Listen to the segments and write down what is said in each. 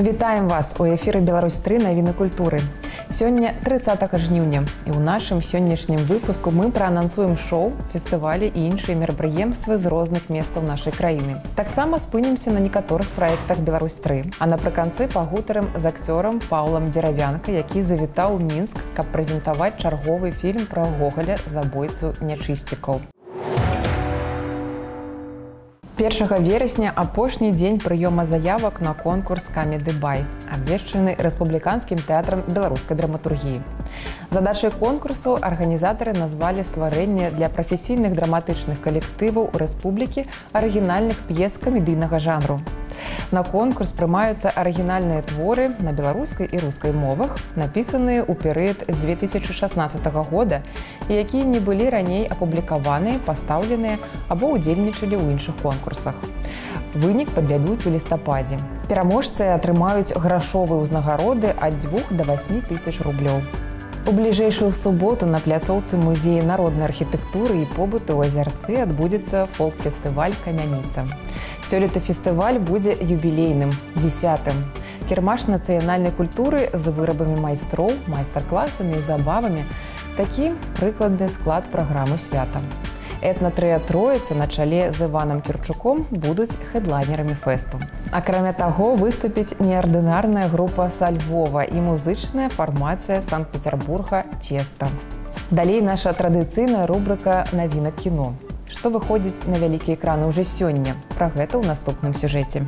Вітаем вас у эфіры Беларусь-3 навіны культуры. Сёння 30 жніўня і ў нашым сённяшнім выпуску мы праанансуем шоу, фестывалі і іншыя мерапрыемствы з розных месцаў нашай краіны. Таксама спынімся на некаторых праектах Беларусь-3, а напрыканцы пагутарым з акцёрам Паўлам Дзеравянка, які завітаў у Мінск, каб прэзентаваць чарговы фільм пра Гогаля «Забойцу нячысцікаў». 1 верасня апошні дзень прыёма заявак на конкурс «Камеды Бай», абвешчаны Рэспубліканскім тэатрам беларускай драматургіі. Задачай конкурсу арганізатары назвалі стварэнне для прафесійных драматычных калектываў у рэспублікі арыгінальных п'ес камедыйнага жанру. На конкурс прымаюцца арыгінальныя творы на беларускай і рускай мовах, напісаныя ў перыяд з 2016 года і якія не былі раней апублікаваныя, пастаўленыя або ўдзельнічалі ў іншых конкурсах. Вынік падвядуць у лістападзе. Пераможцы атрымаюць грашовыя ўзнагароды ад 2 да 8 тысяч рублёў. У бліжэйшую суботу на пляцоўцы музея народнай архітэктуры і побыту ў Азярцы адбудзецца фолк-фестываль «Камяніца». Сёлета фестываль будзе юбілейным, 10-м. Кірмаш нацыянальнай культуры з вырабамі майстроў, майстар-класамі і забавамі – такі прыкладны склад праграмы свята. Этна-трыа «Троіца» на чале з Іванам Кірчуком будуць хэдлайнерамі фэсту. Акрамя таго, выступіць неардынарная група са Львова і музычная фармацыя Санкт-Петербурга «Цеста». Далей наша традыцыйная рубрыка «Навінак кіно». Што выходзіць на вялікія экраны ўжо сёння? Пра гэта ў наступным сюжэце.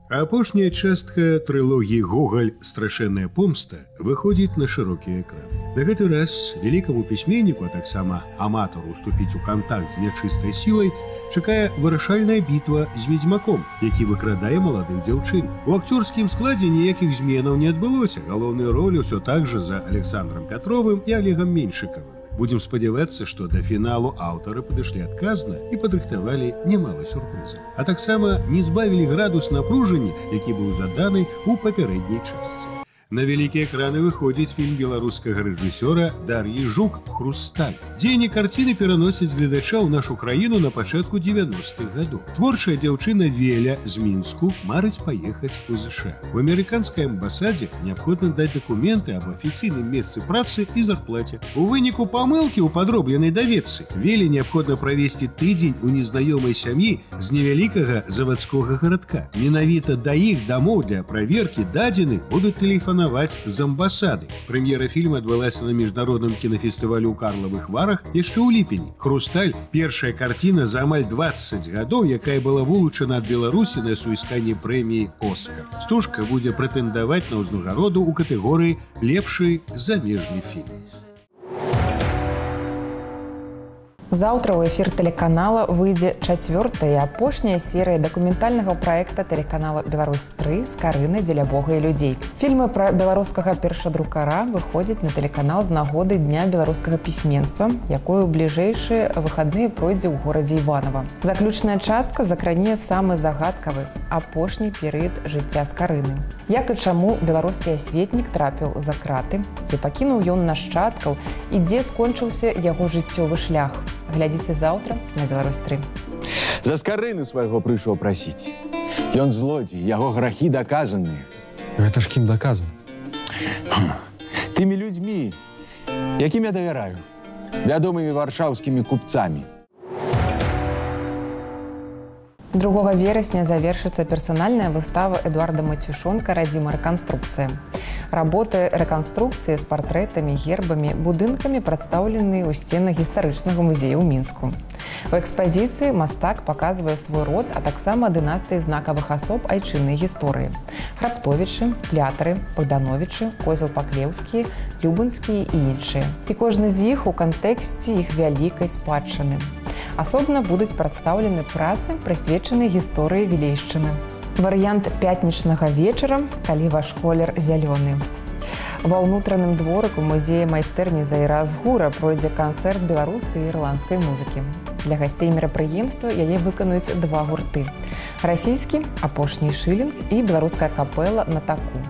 Апошняя частка трылогіі «Гоголь. Страшэнная помста» выходзіць на шырокі экран. На гэты раз вялікаму пісьменніку, а таксама аматару уступіць у кантакт з нячыстай сілай, чакае вырашальная бітва з ведзьмаком, які выкрадае маладых дзяўчын. У акцёрскім складзе ніякіх зменаў не адбылося. Галоўныя ролі ўсё так жа за Александром Пятровым і Олегом Меньшикавым. Будем спадзявацца, што да фіналу аўтары падышлі адказна і падрыхтавалі нямала сюрпрызаў. А таксама не збавілі градус напружання, які быў заданы ў папярэдняй частцы. На вялікія экраны выходзіць фільм беларускага рэжысёра Дар'і Жук «Хрусталь». Дзеянне карціны пераносяць гледача ў нашу краіну на пачатку 90-х гадоў. Творчая дзяўчына Веля з Мінску марыць паехаць у ЗША. У амерыканскай амбасадзе неабходна даць дакументы аб афіцыйным месцы працы і зарплаце. У выніку памылкі ў падробленай даведцы Веле неабходна правесці тыдзень у незнаёмай сям'і з невялікага завадскога гарадка. Менавіта да іх дамоў для праверкі дадзеных будуць тэлефанаваць з амбасады. Прэм'ера фільма адбылася на міжнародным кінафестывалю ў Карлавых Варах яшчэ ў ліпені. «Хрусталь» – першая карціна за амаль 20 гадоў, якая была вылучана ад Беларусі на суісканне прэміі «Оскар». Стужка будзе прэтэндаваць на ўзнагароду ў катэгорыі «Лепшы замежны фільм». Заўтра ў эфір тэлеканала выйдзе 4-я і апошняя серыя дакументальнага праекта тэлеканала «Беларусь-3» з Карынай дзеля Бога і людзей. Фільмы пра беларускага першадрукара выходзяць на тэлеканал з нагоды Дня беларускага пісьменства, якое ў бліжэйшыя выхадныя пройдзе ў горадзе Іванова. Заключная частка закране самы загадкавы апошні перыяд жыцця Скарыны. Як і чаму беларускі асветнік трапіў за краты, ці пакінуў ён нашчадкаў і дзе скончыўся яго жыццёвы шлях. Глядзіце заўтра на Беларусь-3. За Скарыну свайго прыйшоў прасіць. Ён злодзей, яго грахі даказаныя. Гэта ж кім даказана? Тымі людзьмі, якім я давяраю, вядомымі варшаўскімі купцамі. 2 верасня завершыцца персанальная выстава Эдуарда Матюшонка «Радзіма рэканструкцыя». Работы рэканструкцыі з партрэтамі, гербамі, будынкамі прадстаўлены ў сценах гістарычнага музея ў Мінску. У экспазіцыі мастак паказвае свой род, а таксама дынастыі знакавых асоб айчыннай гісторыі. Храптовічы, Плятары, Богдановічы, Козел-Паклеўскія, Любынскія і іншыя. І кожны з іх у кантэксце іх вялікай спадчыны. Асобна будуць прадстаўлены працы, прысвечаныя гісторыі Вілейшчыны. Варыянт пятнічнага вечара, калі ваш колер зялёны. Ва ўнутраным дворыку музея майстэрні Зайра-Азгура пройдзе канцэрт беларускай і ірландскай музыкі. Для гасцей мерапрыемства яе выканаюць 2 гурты. Расійскі «Апошні шылінг» і беларуская капэла «На таку».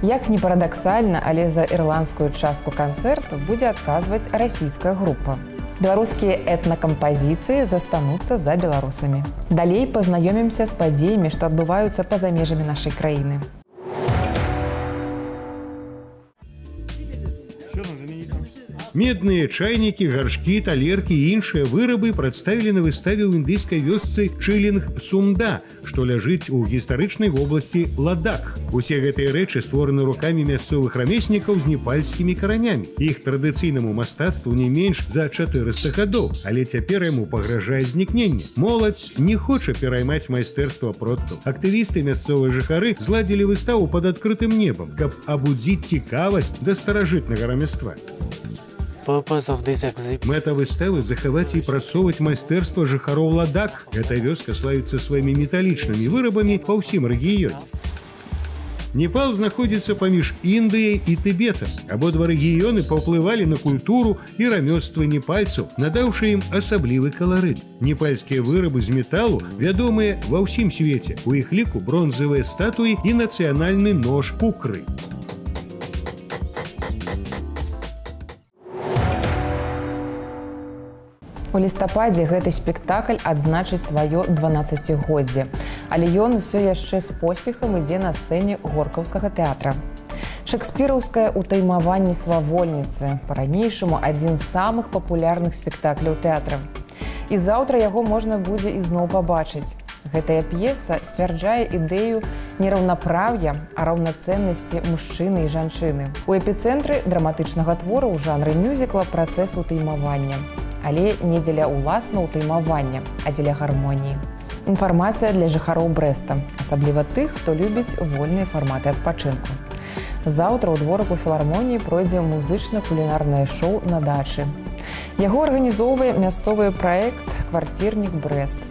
Як не парадаксальна, але за ірландскую частку канцэрту будзе адказваць расійская група. Беларускія этнакампазіцыі застануцца за беларусамі. Далей пазнаёмімся з падзеямі, што адбываюцца па-за межамі нашай краіны. Медныя чайнікі, гаршкі, талеркі і іншыя вырабы прадставілі на выставе ў індыйскай вёсцы Чылінг-Сумда, што ляжыць у гістарычнай вобласці Ладак. Усе гэтыя рэчы створаны рукамі мясцовых рамеснікаў з непальскімі каранямі. Іх традыцыйнаму мастацтву не менш за 400 гадоў, але цяпер яму пагражае знікненне. Моладзь не хоча пераймаць майстэрства продкаў. Актывісты і мясцовыя жыхары зладзілі выставу пад адкрытым небам, каб абудзіць цікавасць да старажытнага рамяства. Мэта выставы захаваць і прасоўваць майстэрства жыхароў Ладак. Эта вёска славіцца сваімі металічнымі вырабамі па ўсім рэгіёне. Непал знаходзіцца паміж Індыяй і Тыбетам. Абодва рэгіёны паўплывалі на культуру і рамёствы непальцаў, надаўшы ім асаблівы каларыт. Непальскія вырабы з металу вядомыя ва ўсім свеце. У іх ліку бронзавыя статуі і нацыянальны нож кукры. У лістападзе гэты спектакль адзначыць сваё 12годдзе, але ён усё яшчэ з поспехам ідзе на сцэне горкаўскага тэатра. Шекспіраўскае ўтаймаванне свавольніцы, па-ранейшаму адзін з самых папулярных спектакляў тэатра. І заўтра яго можна будзе ізноў пабачыць. Гэтая п'еса сцвярджае ідэю не раўнапраўя, а раўнацэннасці мужчыны і жанчыны. У эпіцэнтры драматычнага твора ў жанры мюзікла працэс утаймавання. Але не дзеля ўласна ўтаймавання, а дзеля гармоніі. Інфармацыя для жыхароў Брэста, асабліва тых, хто любіць вольныя фарматы адпачынку. Заўтра ў дворыку філармоніі пройдзе музычна-кулінарнае шоу на дачы. Яго арганізоўвае мясцовы праект «Кварцірнік Брэст».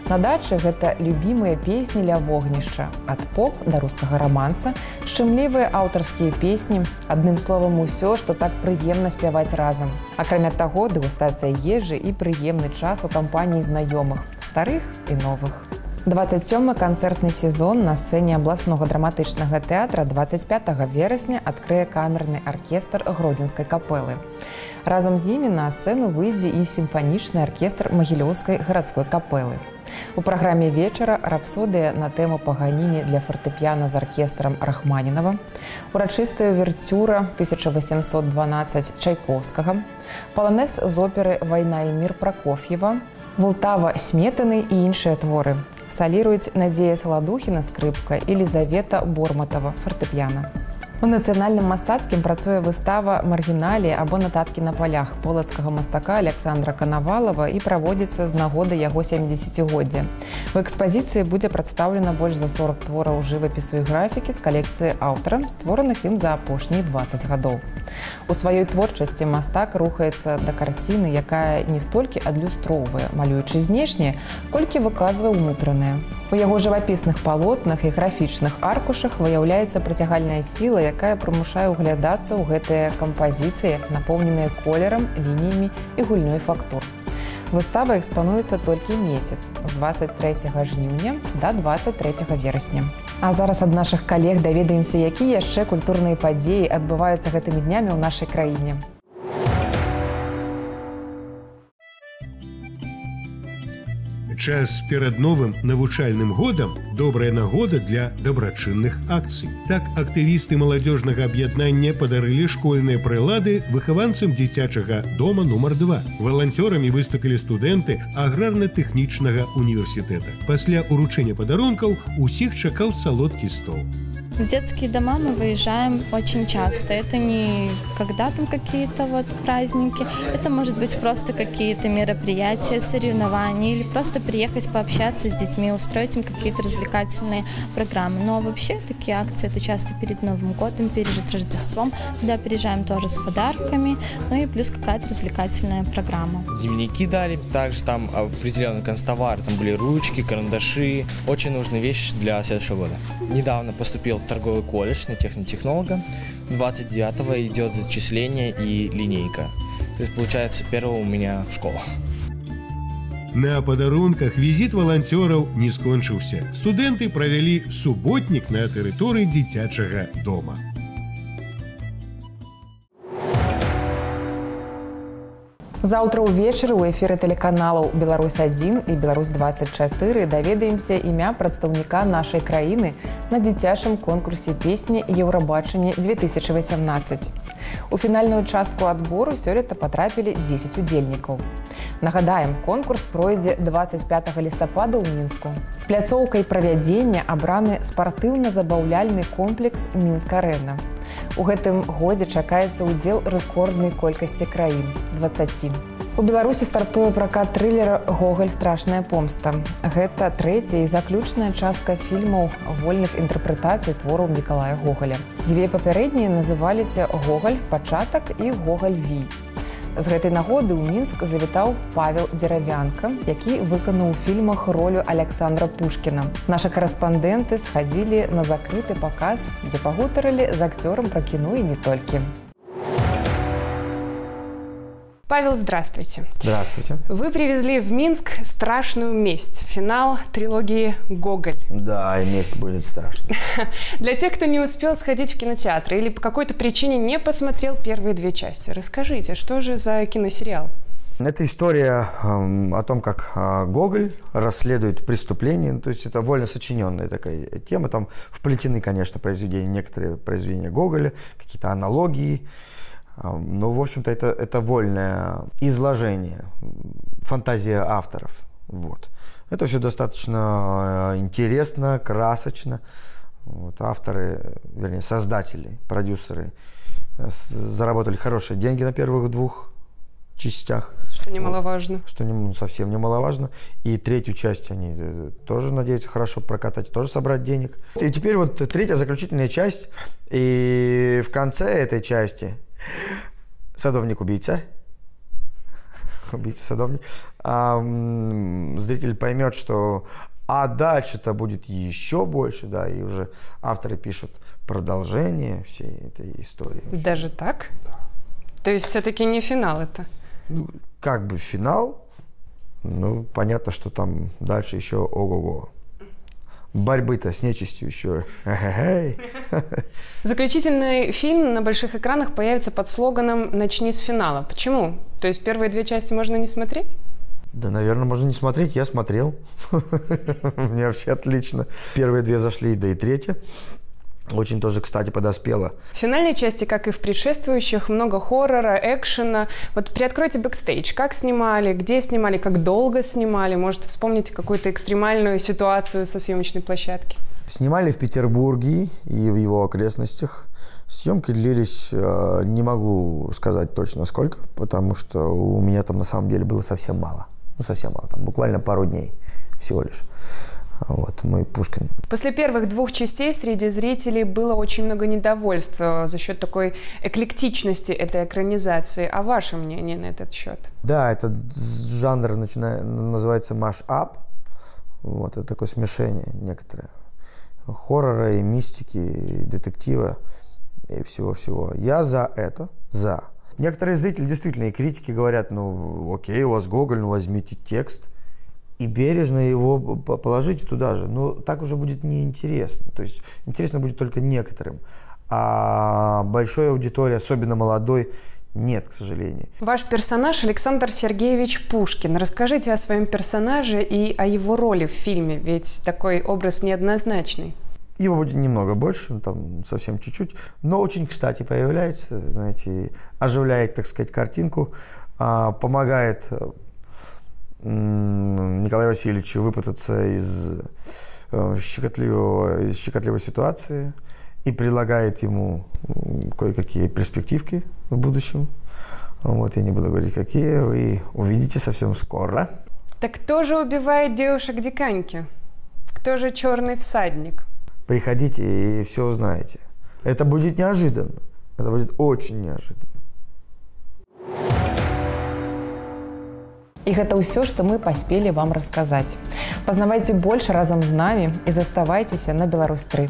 На дачы гэта любімыя песні ля вогнішча, ад поп да рускага раманса, шчымлівыя аўтарскія песні, адным словам, усё, што так прыемна спяваць разам. Акрамя таго, дэгустацыя ежы і прыемны час у кампаніі знаёмых, старых і новых. 27-й канцэртны сезон на сцэне абласнога драматычнага тэатра 25 верасня адкрые камерны аркестр Гродзенскай капэлы. Разам з імі на сцэну выйдзе і сімфанічны аркестр Магілёўскай гарадской капэлы. У праграме вечара рапсодыя на тэму Паганіні для фартэпіяна з аркестрам Рахманінава, урачыстая ўверцюра 1812 Чайковскага, паланэз з оперы «Вайна і мір» Пракоф'ева, Вултава Сметаны і іншыя творы. Саліруюць Надзея Саладухіна скрыпка і Лізавета Борматава фартэпіяна. У нацыянальным мастацкім працуе выстава «Маргіналія» або «Нататкі на палях» полацкага мастака Александра Канавалава і праводзіцца з нагоды яго 70годдзя. У экспазіцыі будзе прадстаўлена больш за 40 твораў жывапісу і графікі з калекцыі аўтара, створаных ім за апошнія 20 гадоў. У сваёй творчасці мастак рухаецца да карціны, якая не столькі адлюстроўвае, малюючы знешне, колькі выказвае ўнутранае. У яго жывапісных палотнах і графічных аркушах выяўляецца прыцягальная сіла, якая прымушае ўглядацца ў гэтыя кампазіцыі, напоўненыя колерам, лініямі і гульнёй фактур. Выстава экспануецца толькі месяц, з 23 жніўня да 23 верасня. А зараз ад нашых калег даведаемся, якія яшчэ культурныя падзеі адбываюцца гэтымі днямі ў нашай краіне. Час перад новым навучальным годам – добрая нагода для дабрачынных акцый. Так, актывісты маладзёжнага аб'яднання падарылі школьныя прылады выхаванцам дзіцячага дома нумар 2. Валанцёрамі выступілі студэнты аграрна-тэхнічнага універсітэта. Пасля ўручэння падарункаў усіх чакаў салодкі стол. В детские дома мы выезжаем очень часто. Это не когда там какие-то вот праздники, это может быть просто какие-то мероприятия, соревнования или просто приехать пообщаться с детьми, устроить им какие-то развлекательные программы. Но вообще такие акции это часто перед Новым годом, перед Рождеством, куда приезжаем тоже с подарками, ну и плюс какая-то развлекательная программа. Дневники дали, также там определенный констовар, там были ручки, карандаши, очень нужные вещи для следующего года. Недавно поступил в торговый колледж на технотехнолога. 29-го идет зачисление и линейка. То есть, получается, 1-го у меня школа. На падарунках візіт валанцёраў не скончыўся. Студэнты правялі суботнік на тэрыторыі дзіцячага дома. Заўтра ўвечары ў эфіры тэлеканалаў «Беларусь-1» і «Беларусь-24» даведаемся імя прадстаўніка нашай краіны на дзіцячым конкурсе песні «Еўрабачанне 2018». У фінальную частку адбору сёлета патрапілі 10 удзельнікаў. Нагадаем, конкурс пройдзе 25 лістапада ў Мінску. Пляцоўкай правядзення абраны спартыўна-забаўляльны комплекс «Мінск-арэна». У гэтым годзе чакаецца ўдзел рэкорднай колькасці краін – 20. У Беларусі стартуе пракат трылера «Гоголь. Страшная помста». Гэта трэцяя і заключная частка фільмаў вольных інтэрпрэтацый твораў Мікалая Гоголя. Дзве папярэднія называліся «Гоголь. Пачатак» і «Гоголь. Вій». З гэтай нагоды ў Мінск завітаў Павел Дзеравянка, які выканаў у фільмах ролю Александра Пушкіна. Нашы карэспандэнты схадзілі на закрыты паказ, дзе пагутарылі з акцёрам пра кіно і не толькі. Павел, здравствуйте. Здравствуйте. Вы привезли в Минск «Страшную месть», финал трилогии «Гоголь». Да, и месть будет страшной. Для тех, кто не успел сходить в кинотеатр или по какой-то причине не посмотрел первые две части, расскажите, что же за киносериал? Это история о том, как Гоголь расследует преступление. То есть это вольно сочиненная такая тема. Там вплетены, конечно, некоторые произведения Гоголя, какие-то аналогии. Но, в общем-то, это вольное изложение, фантазия авторов. Вот. Это все достаточно интересно, красочно. Вот. Авторы, вернее, создатели, продюсеры заработали хорошие деньги на первых двух частях. Что немаловажно. Вот. Что совсем немаловажно. И третью часть они тоже надеются хорошо прокатать, тоже собрать денег. И теперь вот третья заключительная часть. И в конце этой части садовник-убийца. Убийца-садовник. Зритель поймет, что дальше-то будет еще больше, да, и уже авторы пишут продолжение всей этой истории. Даже так? Да. То есть все-таки не финал это? Ну, как бы финал, ну, понятно, что там дальше еще ого-го. Борьбы-то с нечистью еще. Заключительный фильм на больших экранах появится под слоганом «Начни с финала». Почему? То есть первые две части можно не смотреть? Да, наверное, можно не смотреть. Я смотрел. Мне вообще отлично. Первые две зашли, да и третья. Очень тоже, кстати, подоспела. В финальной части, как и в предшествующих, много хоррора, экшена. Вот приоткройте бэкстейдж. Как снимали, где снимали, как долго снимали? Может, вспомните какую-то экстремальную ситуацию со съемочной площадки? Снимали в Петербурге и в его окрестностях. Съемки длились, не могу сказать точно сколько, потому что у меня там на самом деле было совсем мало. Ну, совсем мало, там буквально пару дней всего лишь. Вот, мой Пушкин. После первых двух частей среди зрителей было очень много недовольства за счет такой эклектичности этой экранизации. А ваше мнение на этот счет? Да, этот жанр называется маш-ап. Вот, это такое смешение некоторое. Хоррора и мистики, и детектива, и всего-всего. Я за это, за. Некоторые зрители действительно и критики говорят, ну окей, у вас Гоголь, ну возьмите текст и бережно его положите туда же. Но так уже будет неинтересно. То есть интересно будет только некоторым. А большой аудитории, особенно молодой, нет, к сожалению. Ваш персонаж Александр Сергеевич Пушкин. Расскажите о своем персонаже и о его роли в фильме, ведь такой образ неоднозначный. Его будет немного больше, там совсем чуть-чуть, но очень кстати появляется, знаете, оживляет, так сказать, картинку, помогает Николаю Васильевичу выпутаться из щекотливой ситуации и предлагает ему кое-какие перспективки в будущем. Вот, я не буду говорить, какие, вы увидите совсем скоро. Так кто же убивает девушек Диканьки? Кто же черный всадник? Приходите и все узнаете. Это будет неожиданно. Это будет очень неожиданно. І гэта ўсё, што мы паспелі вам расказаць. Пазнавайце больш разам з намі і заставайцеся на Беларусь-3.